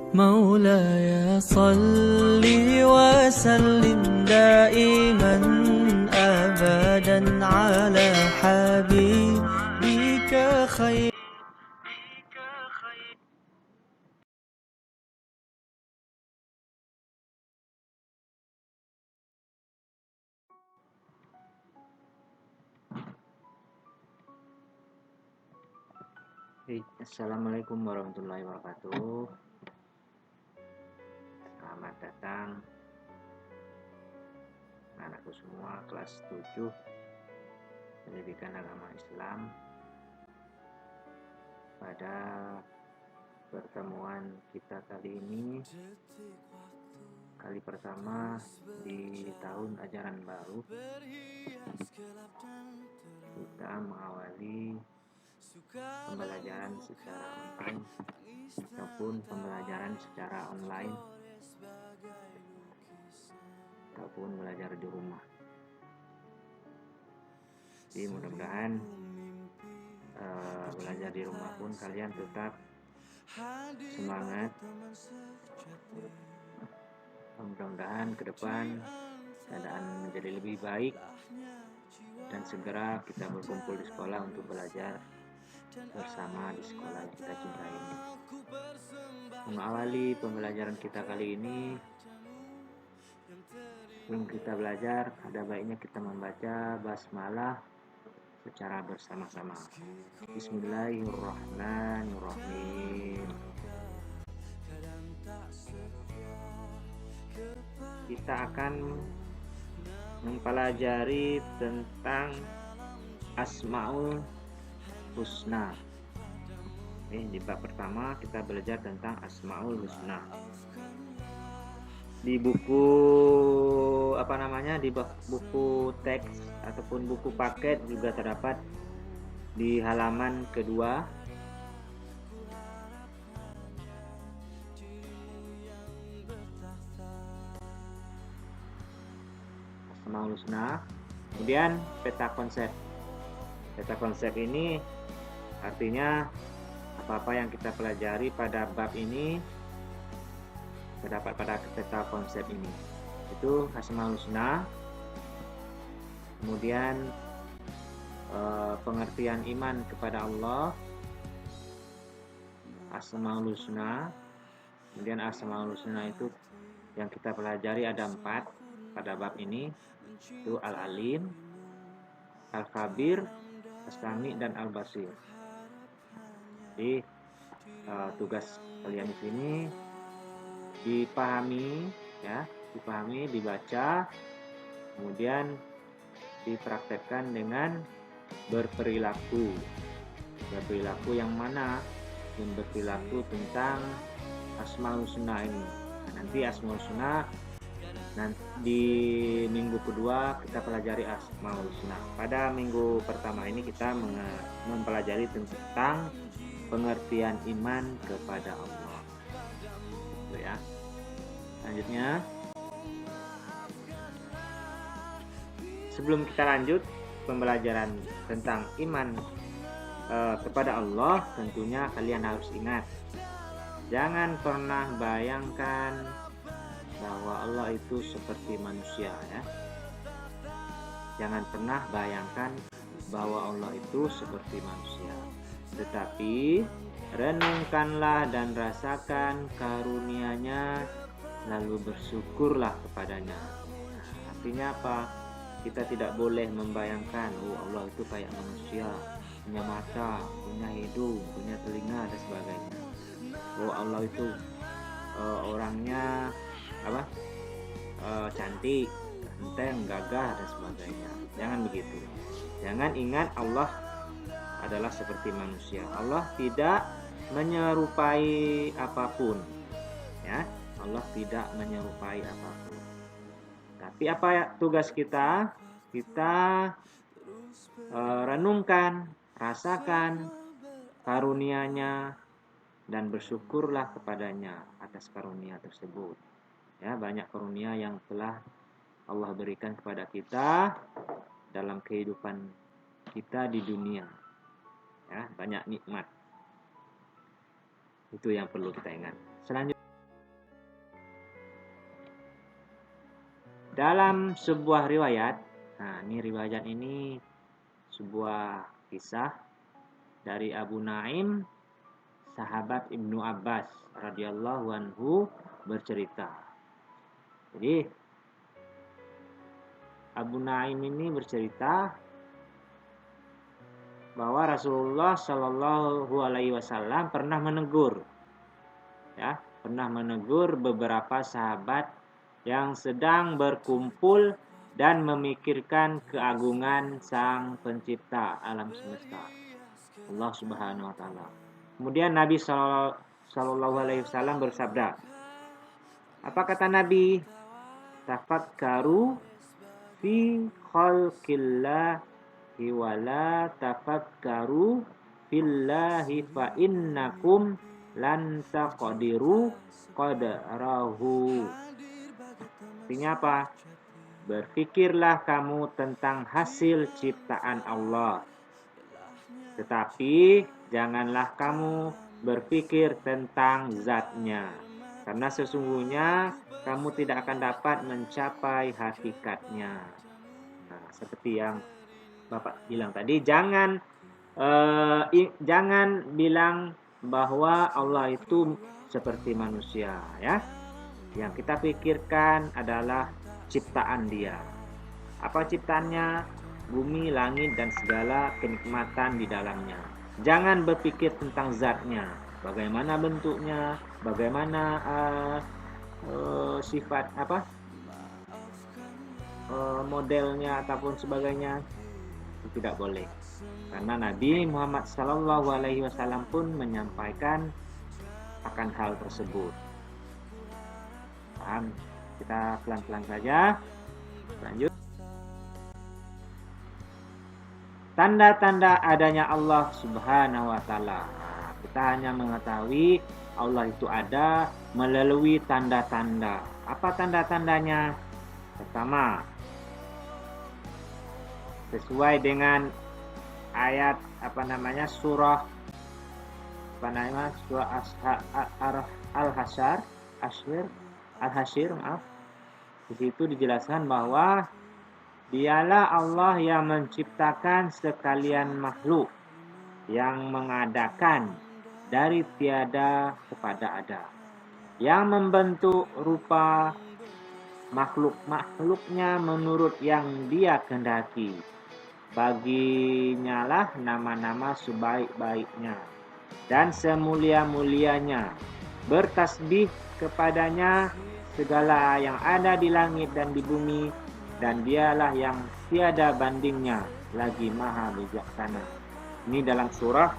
مولاي صل وسلم دائما أبدا على حبيبك خير. Assalamualaikum warahmatullahi wabarakatuh. Selamat datang anakku semua kelas 7 Pendidikan Agama Islam. Pada pertemuan kita kali ini, kali pertama di tahun ajaran baru, kita mengawali pembelajaran secara online ataupun pembelajaran secara online ataupun belajar di rumah. Jadi mudah-mudahan belajar di rumah pun kalian tetap semangat. Mudah-mudahan ke depan keadaan menjadi lebih baik dan segera kita berkumpul di sekolah untuk belajar bersama di sekolah yang kita cintai ini. Mengawali pembelajaran kita kali ini, sebelum kita belajar, ada baiknya kita membaca basmalah secara bersama-sama. Bismillahirrahmanirrahim. Kita akan mempelajari tentang Asmaul Husna. Di bab pertama kita belajar tentang Asmaul Husna. Di buku di buku teks ataupun buku paket juga terdapat di halaman kedua. Asmaul Husna. Kemudian peta konsep. Peta konsep ini artinya apa-apa yang kita pelajari pada bab ini terdapat pada peta konsep ini. Itu Asmaul Husna. Kemudian pengertian iman kepada Allah, Asmaul Husna. Kemudian Asmaul Husna itu yang kita pelajari ada 4 pada bab ini, itu Al-Alim, Al-Khabir, As-Sami, dan Al-Basir. Jadi tugas kalian di sini dipahami, dibaca, kemudian dipraktekkan dengan berperilaku. Berperilaku yang mana? Berperilaku tentang Asmaul Husna ini. Nanti Asmaul Husna di minggu kedua kita pelajari Asmaul Husna. Pada minggu pertama ini kita mempelajari tentang pengertian iman kepada Allah. Itu ya. Selanjutnya, sebelum kita lanjut pembelajaran tentang iman kepada Allah, tentunya kalian harus ingat, jangan pernah bayangkan bahwa Allah itu seperti manusia, ya. Jangan pernah bayangkan bahwa Allah itu seperti manusia. Tetapi renungkanlah dan rasakan karunia-Nya, lalu bersyukurlah kepadanya. Artinya apa? Kita tidak boleh membayangkan, Allah itu kayak manusia, punya mata, punya hidung, punya telinga, dan sebagainya. Allah itu orangnya cantik, ganteng, gagah, dan sebagainya. Jangan begitu. Jangan ingat Allah adalah seperti manusia. Allah tidak menyerupai apapun, ya. Allah tidak menyerupai apapun. Tapi apa ya tugas kita? Kita renungkan, rasakan karunia-Nya, dan bersyukurlah kepadanya atas karunia tersebut. Ya, banyak karunia yang telah Allah berikan kepada kita dalam kehidupan kita di dunia. Ya, banyak nikmat. Itu yang perlu kita ingat. Selanjutnya, Dalam sebuah riwayat, nah ini riwayat ini sebuah kisah dari Abu Naim, sahabat Ibnu Abbas radhiyallahu anhu bercerita. Jadi Abu Naim ini bercerita bahwa Rasulullah Shallallahu Alaihi Wasallam pernah menegur beberapa sahabat yang sedang berkumpul dan memikirkan keagungan Sang Pencipta alam semesta, Allah Subhanahu wa taala. Kemudian Nabi Shallallahu alaihi wasallam bersabda, apa kata Nabi? Tafakkaru fi khalqillahi wa la tafakkaru fillahi fa innakum lan taqdiru qadrahu. Artinya apa? Berpikirlah kamu tentang hasil ciptaan Allah, tetapi janganlah kamu berpikir tentang zatnya, karena sesungguhnya kamu tidak akan dapat mencapai hakikatnya. Nah, seperti yang Bapak bilang tadi, jangan bilang bahwa Allah itu seperti manusia, ya. Yang kita pikirkan adalah ciptaan Dia. Apa ciptaannya? Bumi, langit, dan segala kenikmatan di dalamnya. Jangan berpikir tentang zatnya, bagaimana bentuknya, bagaimana sifat modelnya ataupun sebagainya. Itu tidak boleh, karena Nabi Muhammad Sallallahu Alaihi Wasallam pun menyampaikan akan hal tersebut. Paham? Kita pelan-pelan saja. Lanjut. Tanda-tanda adanya Allah Subhanahu wa taala. Kita hanya mengetahui Allah itu ada melalui tanda-tanda. Apa tanda-tandanya? Pertama, sesuai dengan ayat surah Al-Hasyr, Di situ dijelaskan bahwa Dialah Allah yang menciptakan sekalian makhluk, yang mengadakan dari tiada kepada ada, yang membentuk rupa makhluk-makhluknya menurut yang Dia kehendaki. Baginya lah nama-nama sebaik-baiknya dan semulia-mulianya. Bertasbih kepadanya segala yang ada di langit dan di bumi, dan Dialah yang tiada bandingnya, lagi maha bijaksana. Ini dalam surah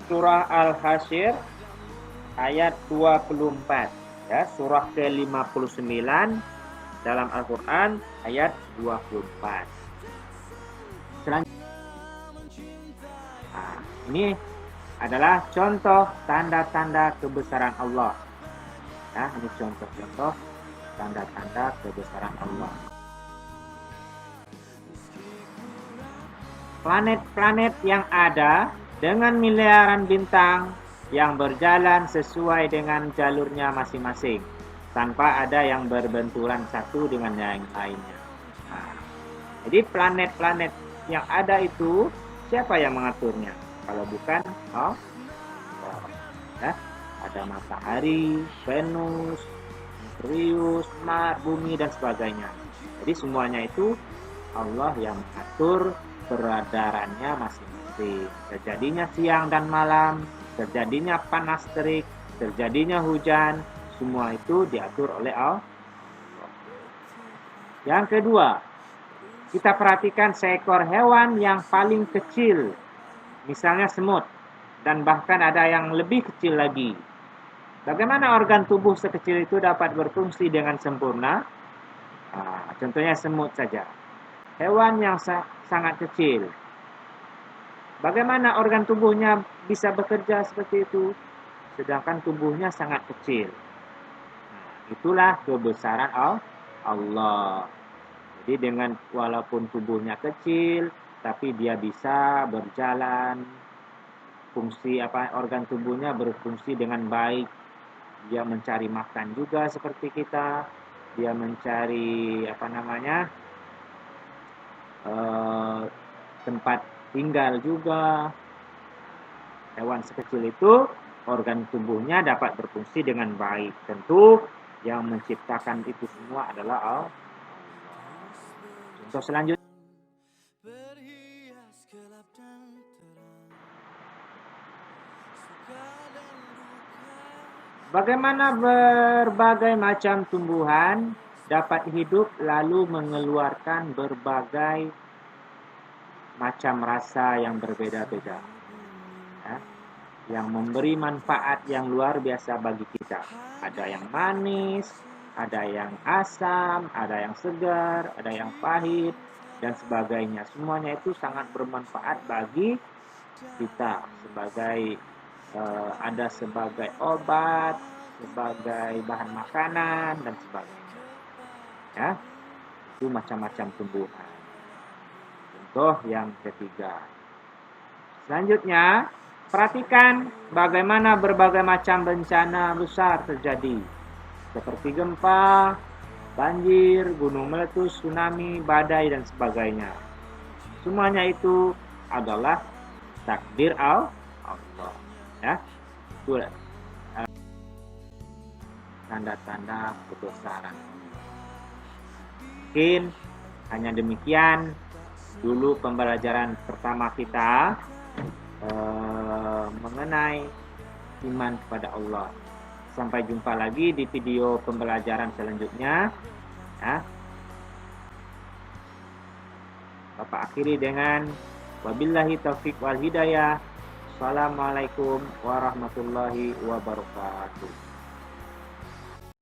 Surah Al-Hasyr ayat 24, ya, surah ke-59 dalam Al-Qur'an ayat 24. Selanjutnya, ini adalah contoh tanda-tanda kebesaran Allah. Ya, ini contoh-contoh tanda-tanda kebesaran Allah. Planet-planet yang ada dengan miliaran bintang yang berjalan sesuai dengan jalurnya masing-masing, tanpa ada yang berbenturan satu dengan yang lainnya. Jadi planet-planet yang ada itu siapa yang mengaturnya? Kalau bukan Allah. Ya, ada matahari, Venus, Merkurius, Mars, bumi, dan sebagainya. Jadi semuanya itu Allah yang mengatur peredarannya masing-masing. Terjadinya siang dan malam, terjadinya panas terik, terjadinya hujan, semua itu diatur oleh Allah. Yang kedua, kita perhatikan seekor hewan yang paling kecil, misalnya semut, dan bahkan ada yang lebih kecil lagi. Bagaimana organ tubuh sekecil itu dapat berfungsi dengan sempurna? Contohnya semut saja. Hewan yang sangat kecil. Bagaimana organ tubuhnya bisa bekerja seperti itu? Sedangkan tubuhnya sangat kecil. Itulah kebesaran Allah. Jadi dengan walaupun tubuhnya kecil, tapi dia bisa berjalan berfungsi organ tubuhnya berfungsi dengan baik. Dia mencari makan juga seperti kita. Dia mencari tempat tinggal juga. Hewan sekecil itu organ tubuhnya dapat berfungsi dengan baik. Tentu yang menciptakan itu semua adalah Allah. Contoh selanjutnya, bagaimana berbagai macam tumbuhan dapat hidup lalu mengeluarkan berbagai macam rasa yang berbeda-beda, ya, yang memberi manfaat yang luar biasa bagi kita. Ada yang manis, ada yang asam, ada yang segar, ada yang pahit, dan sebagainya. Semuanya itu sangat bermanfaat bagi kita ada sebagai obat, sebagai bahan makanan, dan sebagainya. Ya, itu macam-macam tumbuhan. Contoh yang ketiga. Selanjutnya, perhatikan bagaimana berbagai macam bencana besar terjadi. Seperti gempa, banjir, gunung meletus, tsunami, badai, dan sebagainya. Semuanya itu adalah takdir Allah. Ya, itu tanda-tanda kebesaran. Mungkin hanya demikian dulu pembelajaran pertama kita mengenai iman kepada Allah. Sampai jumpa lagi di video pembelajaran selanjutnya. Ya. Bapak akhiri dengan wabillahi taufik wal hidayah. Assalamualaikum warahmatullahi wabarakatuh.